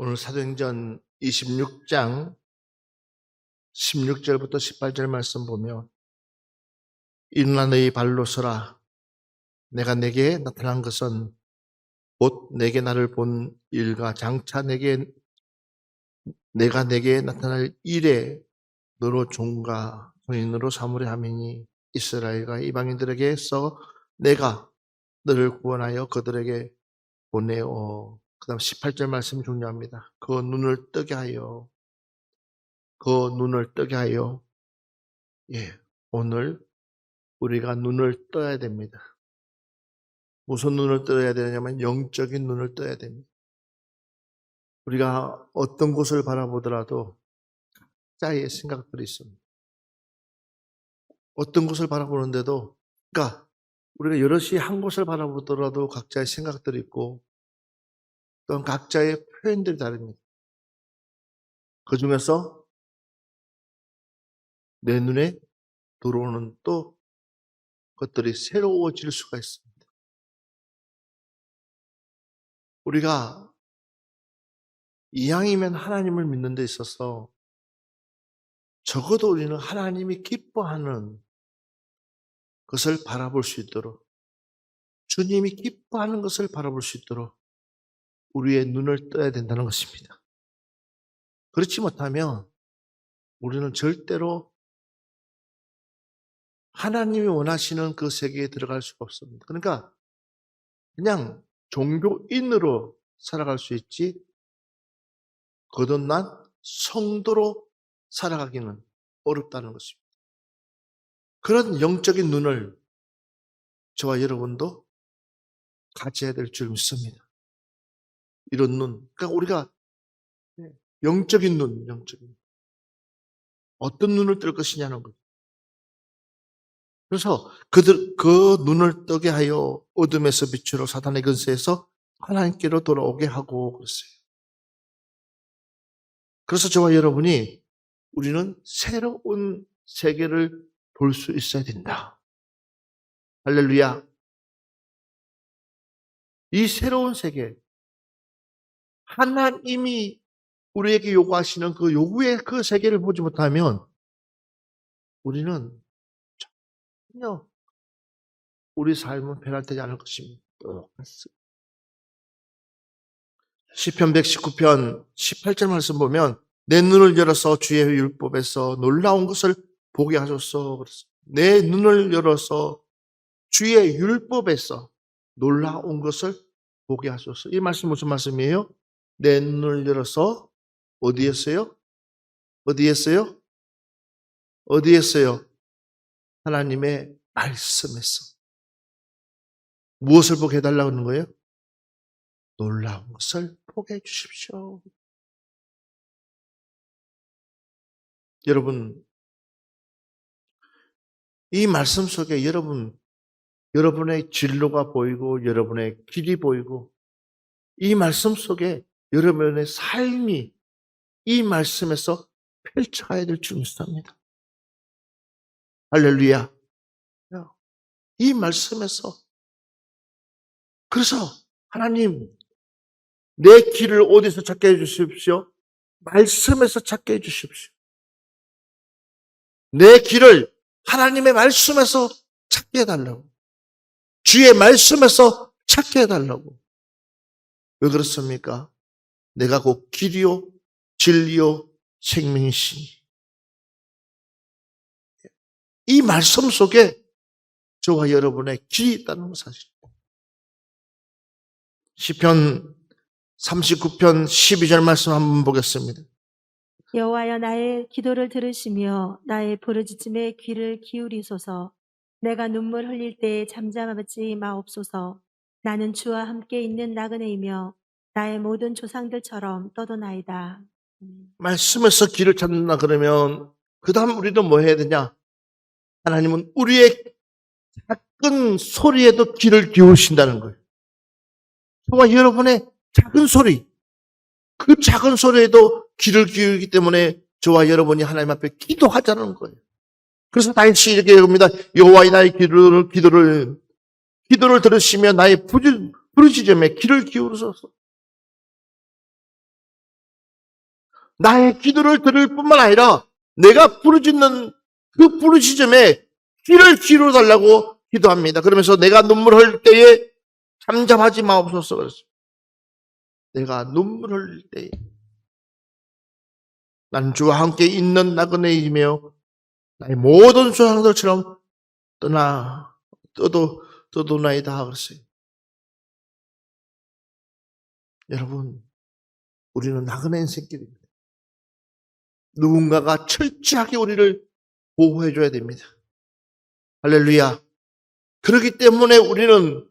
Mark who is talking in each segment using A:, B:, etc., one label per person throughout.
A: 오늘 사도행전 26장 16절부터 18절 말씀 보면 일어나 너희 발로 서라. 내가 내게 나타난 것은 곧 내게 나를 본 일과 장차 내가 내게 나타날 일에 너로 종과 종인으로 삼으려 함이니 이스라엘과 이방인들에게서 내가 너를 구원하여 그들에게 보내어. 그 다음 18절 말씀이 중요합니다. 그 눈을 뜨게 하여 오늘 우리가 눈을 떠야 됩니다. 무슨 눈을 떠야 되냐면 영적인 눈을 떠야 됩니다. 우리가 어떤 곳을 바라보더라도 각자의 생각들이 있습니다. 어떤 곳을 바라보는데도, 그러니까 우리가 여럿이 한 곳을 바라보더라도 각자의 생각들이 있고 또한 각자의 표현들이 다릅니다. 그 중에서 내 눈에 들어오는 또 것들이 새로워질 수가 있습니다. 우리가 이왕이면 하나님을 믿는 데 있어서 적어도 우리는 하나님이 기뻐하는 것을 바라볼 수 있도록, 주님이 기뻐하는 것을 바라볼 수 있도록 우리의 눈을 떠야 된다는 것입니다. 그렇지 못하면 우리는 절대로 하나님이 원하시는 그 세계에 들어갈 수가 없습니다. 그러니까 그냥 종교인으로 살아갈 수 있지 거듭난 성도로 살아가기는 어렵다는 것입니다. 그런 영적인 눈을 저와 여러분도 가져야 될 줄 믿습니다. 이런 눈, 그러니까 우리가 영적인 눈, 어떤 눈을 뜰 것이냐는 거죠. 그래서 그 눈을 뜨게 하여 어둠에서 빛으로 사탄의 근세에서 하나님께로 돌아오게 하고 그랬어요. 그래서 저와 여러분이 우리는 새로운 세계를 볼 수 있어야 된다. 할렐루야. 이 새로운 세계, 하나님이 우리에게 요구하시는 그 요구의 그 세계를 보지 못하면 우리는 전혀 우리 삶은 변화되지 않을 것입니다. 똑같습니다. 시편 119편 18절 말씀 보면 내 눈을 열어서 주의 율법에서 놀라운 것을 보게 하소서 그랬어요. 내 눈을 열어서 주의 율법에서 놀라운 것을 보게 하소서. 이 말씀 무슨 말씀이에요? 내 눈을 열어서 어디에서요? 하나님의 말씀에서. 무엇을 보게 해달라고 하는 거예요? 놀라운 것을 보게 해주십시오. 여러분, 이 말씀 속에 여러분의 진로가 보이고 여러분의 길이 보이고 이 말씀 속에 여러분의 삶이 이 말씀에서 펼쳐가야 될 줄 믿습니다. 할렐루야. 이 말씀에서. 그래서 하나님, 내 길을 어디서 찾게 해주십시오? 말씀에서 찾게 해주십시오. 내 길을 하나님의 말씀에서 찾게 해달라고. 주의 말씀에서 찾게 해달라고. 왜 그렇습니까? 내가 곧 길이요, 진리요, 생명이시니. 이 말씀 속에 저와 여러분의 길이 있다는 사실입니다. 시편 39편 12절 말씀 한번 보겠습니다.
B: 여호와여 나의 기도를 들으시며 나의 부르짖음에 귀를 기울이소서. 내가 눈물 흘릴 때에 잠잠하지 마옵소서. 나는 주와 함께 있는 나그네이며 나의 모든 조상들처럼 떠도나이다.
A: 말씀에서 길을 찾는다 그러면 그 다음 우리도 뭐 해야 되냐? 하나님은 우리의 작은 소리에도 귀를 기울이신다는 거예요. 저와 여러분의 작은 소리, 그 작은 소리에도 귀를 기울이기 때문에 저와 여러분이 하나님 앞에 기도하자는 거예요. 그래서 다윗이 이렇게 얘기합니다. 여호와의 나의 기도를 들으시며 나의 부르짖음에 귀를 기울이소서. 나의 기도를 들을 뿐만 아니라 내가 부르짖는 그 부르짖음에 귀를 기울여달라고 기도합니다. 그러면서 내가 눈물 흘릴 때에 잠잠하지 마옵소서 그랬습니다. 내가 눈물 흘릴 때에 나는 주와 함께 있는 나그네이며 나의 모든 조상들처럼 떠도나이다 그랬어요. 여러분, 우리는 나그네 인생길입니다. 누군가가 철저하게 우리를 보호해줘야 됩니다. 할렐루야. 그렇기 때문에 우리는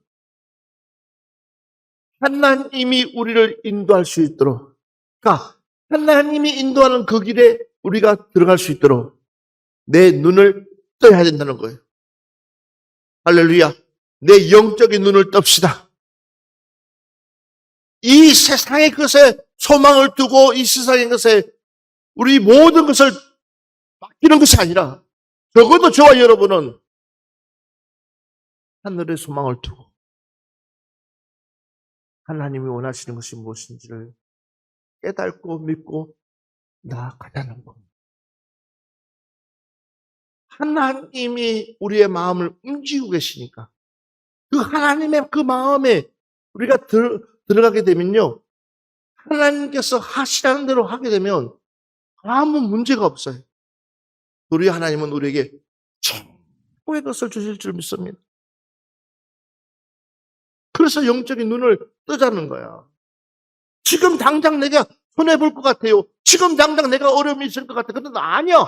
A: 하나님이 우리를 인도할 수 있도록, 그러니까 하나님이 인도하는 그 길에 우리가 들어갈 수 있도록 내 눈을 떠야 된다는 거예요. 할렐루야. 내 영적인 눈을 떱시다. 이 세상의 것에 소망을 두고 이 세상의 것에 우리 모든 것을 맡기는 것이 아니라 적어도 저와 여러분은 하늘의 소망을 두고 하나님이 원하시는 것이 무엇인지를 깨닫고 믿고 나아가자는 겁니다. 하나님이 우리의 마음을 움직이고 계시니까 그 하나님의 그 마음에 우리가 들어가게 되면요. 하나님께서 하시라는 대로 하게 되면 아무 문제가 없어요. 우리 하나님은 우리에게 최고의 것을 주실 줄 믿습니다. 그래서 영적인 눈을 뜨자는 거야. 지금 당장 내가 손해볼 것 같아요. 지금 당장 내가 어려움이 있을 것 같아. 근데 아니야.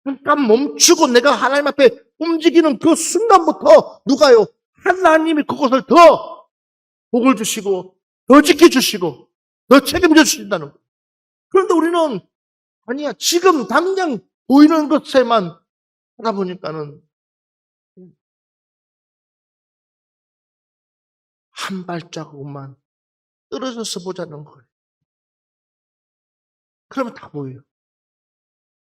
A: 잠깐 멈추고 내가 하나님 앞에 움직이는 그 순간부터 누가요? 하나님이 그것을 더 복을 주시고 더 지켜주시고 더 책임져 주신다는 거예요. 그런데 우리는 아니야. 지금 당장 보이는 것에만 하다 보니까는 한 발자국만 떨어져서 보자는 거예요. 그러면 다 보여요.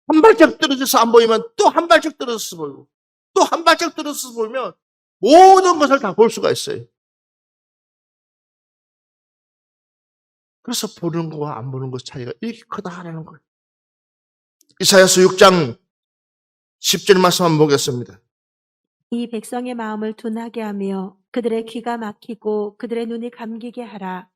A: 한 발짝 떨어져서 안 보이면 또 한 발짝 떨어져서 보이고 또 한 발짝 떨어져서 보이면 모든 것을 다 볼 수가 있어요. 그래서 보는 거와 안 보는 것 차이가 이렇게 크다라는 거예요. 이사야서 6장 10절 말씀 한번 보겠습니다.
B: 이 백성의 마음을 둔하게 하며 그들의 귀가 막히고 그들의 눈이 감기게 하라.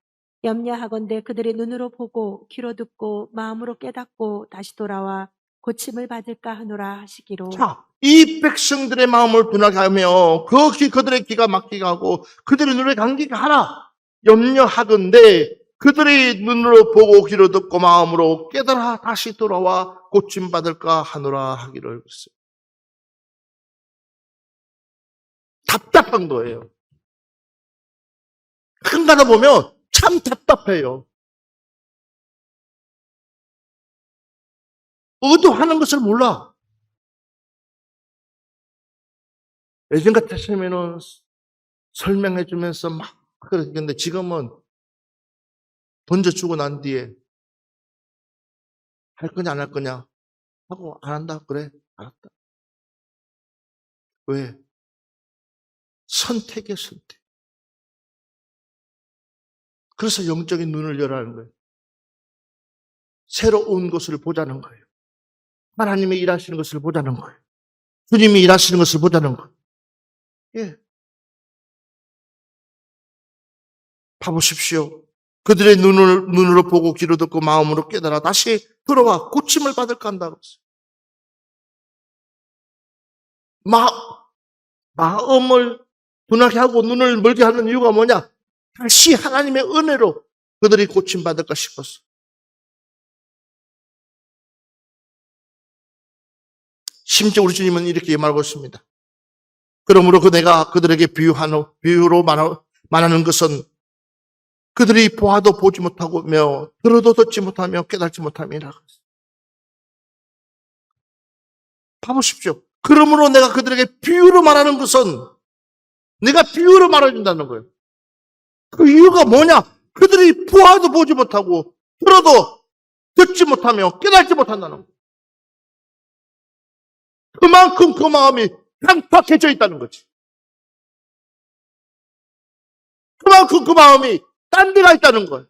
B: 염려하건대 그들의 눈으로 보고 귀로 듣고 마음으로 깨닫고 다시 돌아와 고침을 받을까 하노라 하시기로.
A: 자, 이 백성들의 마음을 둔하게 하며 그들의 귀가 막히게 하고 그들의 눈을 감기게 하라. 염려하건대 그들의 눈으로 보고 귀로 듣고 마음으로 깨달아 다시 돌아와 고침 받을까 하노라 하기를 했어요. 답답한 거예요. 가끔 가다 보면 참 답답해요. 의도하는 것을 몰라. 예전 같았으면은 설명해 주면서 막 그랬는데 지금은 던져주고 난 뒤에 할 거냐 안 할 거냐 하고 안 한다. 그래 알았다. 왜? 선택이야 선택. 그래서 영적인 눈을 열라는 거예요. 새로운 것을 보자는 거예요. 하나님이 일하시는 것을 보자는 거예요. 주님이 일하시는 것을 보자는 거예요. 예. 봐보십시오. 그들의 눈으로 보고 귀로 듣고 마음으로 깨달아 다시 돌아와 고침을 받을까 한다고 했어요. 마음을 둔하게 하고 눈을 멀게 하는 이유가 뭐냐? 다시 하나님의 은혜로 그들이 고침 받을까 싶었어. 심지어 우리 주님은 이렇게 말하고 있습니다. 그러므로 내가 그들에게 비유로 말하는 것은 그들이 보아도 보지 못하며 들어도 듣지 못하며 깨닫지 못함이라. 봐보십시오. 그러므로 내가 그들에게 비유로 말하는 것은 내가 비유로 말해준다는 거예요. 그 이유가 뭐냐? 그들이 보아도 보지 못하고 들어도 듣지 못하며 깨닫지 못한다는 거예요. 그만큼 그 마음이 강팍해져 있다는 거지. 그만큼 그 마음이 딴 데가 있다는 거예요.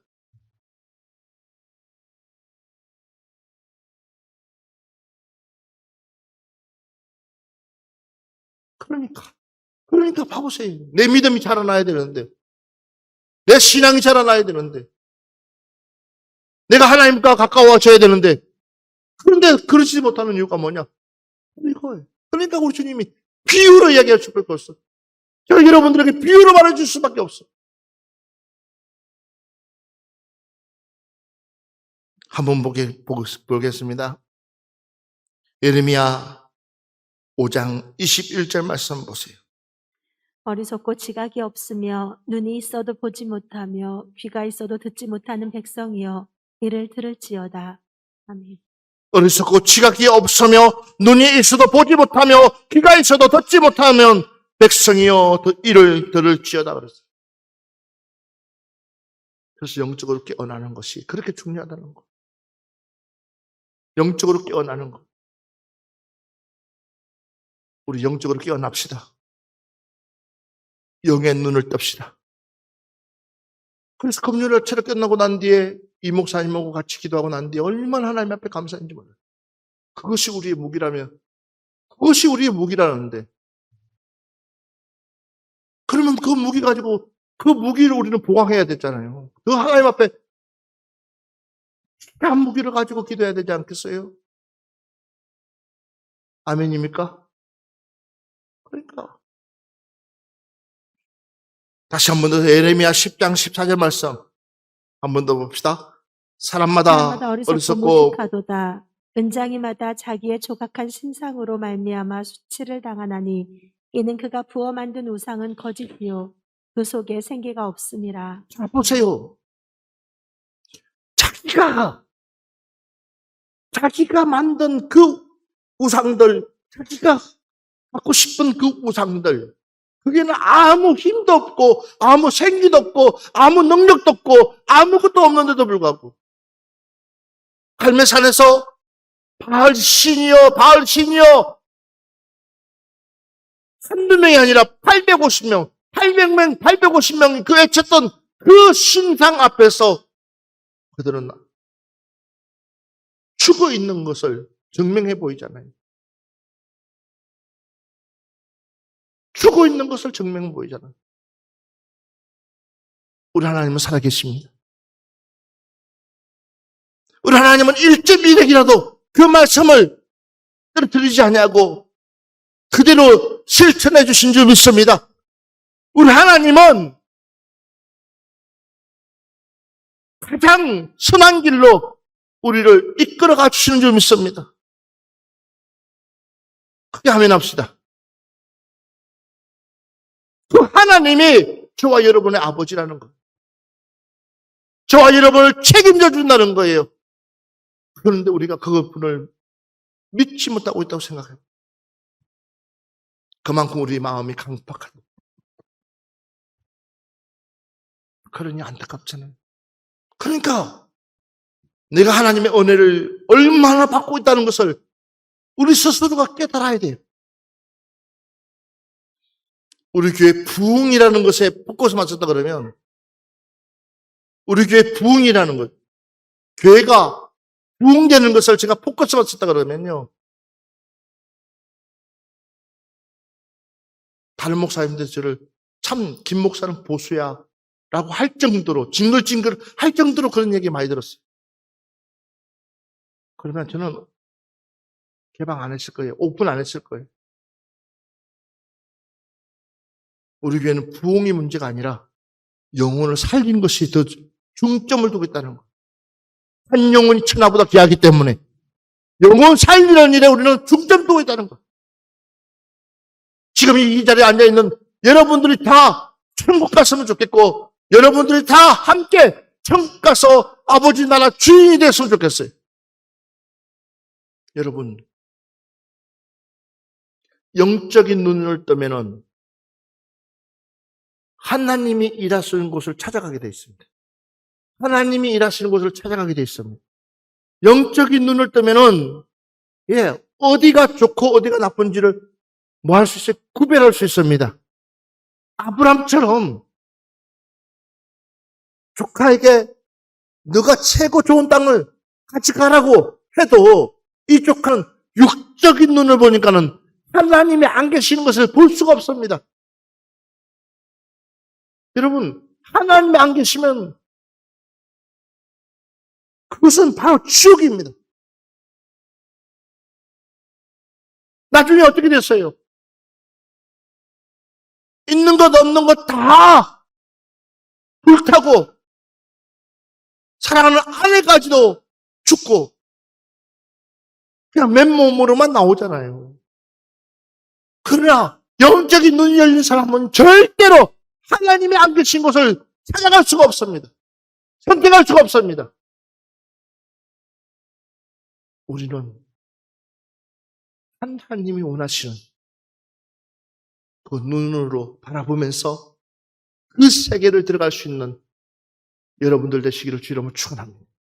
A: 그러니까 봐보세요. 내 믿음이 자라나야 되는데, 내 신앙이 자라나야 되는데, 내가 하나님과 가까워져야 되는데, 그런데 그러지 못하는 이유가 뭐냐? 이거예요. 그러니까 우리 주님이 비유로 이야기할 수밖에 없어. 제가 여러분들에게 비유로 말해줄 수밖에 없어. 한번 보겠습니다. 예레미야 5장 21절 말씀 보세요.
B: 어리석고 지각이 없으며 눈이 있어도 보지 못하며 귀가 있어도 듣지 못하는 백성이여 이를 들을지어다. 아멘.
A: 어리석고 지각이 없으며 눈이 있어도 보지 못하며 귀가 있어도 듣지 못하면 백성이여 이를 들을지어다 그랬어요. 그래서 영적으로 깨어나는 것이 그렇게 중요하다는 거. 영적으로 깨어나는 것. 우리 영적으로 깨어납시다. 영의 눈을 떱시다. 그래서 금요일 체력 끝나고 난 뒤에 이 목사님하고 같이 기도하고 난 뒤에 얼마나 하나님 앞에 감사한지 몰라요. 그것이 우리의 무기라면, 그것이 우리의 무기라는데, 그러면 그 무기 가지고 그 무기를 우리는 보강해야 되잖아요. 그 하나님 앞에 한 무기를 가지고 기도해야 되지 않겠어요? 아멘입니까? 그러니까 다시 한 번 더 예레미야 10장 14절 말씀 한 번 더 봅시다. 사람마다
B: 어리석고
A: 어리석고
B: 무식하도다. 은장이마다 자기의 조각한 신상으로 말미암아 수치를 당하나니 이는 그가 부어 만든 우상은 거짓이요 그 속에 생기가 없음이라.
A: 자, 보세요. 자기가 만든 그 우상들, 자기가 갖고 싶은 그 우상들, 그게는 아무 힘도 없고, 아무 생기도 없고, 아무 능력도 없고, 아무것도 없는데도 불구하고, 갈매산에서 바알신이여, 한두 명이 아니라 850명, 850명이 그 외쳤던 그 신상 앞에서 그들은 죽어 있는 것을 증명해 보이잖아요. 죽어 있는 것을 증명해 보이잖아요. 우리 하나님은 살아계십니다. 우리 하나님은 1.1핵이라도 그 말씀을 떨어뜨리지 아니하고 그대로 실천해 주신 줄 믿습니다. 우리 하나님은 가장 선한 길로 우리를 이끌어가 주시는 줄 믿습니다. 크게 아멘합시다. 그 하나님이 저와 여러분의 아버지라는 거예요. 저와 여러분을 책임져 준다는 거예요. 그런데 우리가 그분을 믿지 못하고 있다고 생각해요. 그만큼 우리 마음이 강팍하다. 그러니 안타깝잖아요. 그러니까 내가 하나님의 은혜를 얼마나 받고 있다는 것을 우리 스스로가 깨달아야 돼요. 우리 교회 부흥이라는 것에 포커스 맞췄다 그러면 우리 교회 부흥이라는 것, 교회가 부흥되는 것을 제가 포커스 맞췄다 그러면요, 다른 목사님들 저를 참 김 목사는 보수야 라고 할 정도로 징글징글 할 정도로 그런 얘기 많이 들었어요. 그러면 저는 개방 안 했을 거예요. 오픈 안 했을 거예요. 우리 교회는 부흥이 문제가 아니라 영혼을 살리는 것이 더 중점을 두고 있다는 거예요. 한 영혼이 천하보다 귀하기 때문에 영혼 살리는 일에 우리는 중점 두고 있다는 거예요. 지금 이 자리에 앉아있는 여러분들이 다 천국 갔으면 좋겠고 여러분들이 다 함께 천국 가서 아버지 나라 주인이 됐으면 좋겠어요. 여러분, 영적인 눈을 뜨면은 하나님이 일하시는 곳을 찾아가게 되어 있습니다. 하나님이 일하시는 곳을 찾아가게 되어 있습니다. 영적인 눈을 뜨면은 어디가 좋고 어디가 나쁜지를 뭐 할 수 있어요? 구별할 수 있습니다. 아브람처럼 조카에게 너가 최고 좋은 땅을 같이 가라고 해도 이 조카는 육적인 눈을 보니까는 하나님이 안 계시는 것을 볼 수가 없습니다. 여러분, 하나님이 안 계시면 그것은 바로 지옥입니다. 나중에 어떻게 됐어요? 있는 것 없는 것 다 불타고 사랑하는 아내까지도 죽고 그냥 맨몸으로만 나오잖아요. 그러나 영적인 눈이 열린 사람은 절대로 하나님이 안 계신 곳을 찾아갈 수가 없습니다. 선택할 수가 없습니다. 우리는 하나님이 원하시는 그 눈으로 바라보면서 그 세계를 들어갈 수 있는 여러분들 되시기를 주님으로 축원합니다.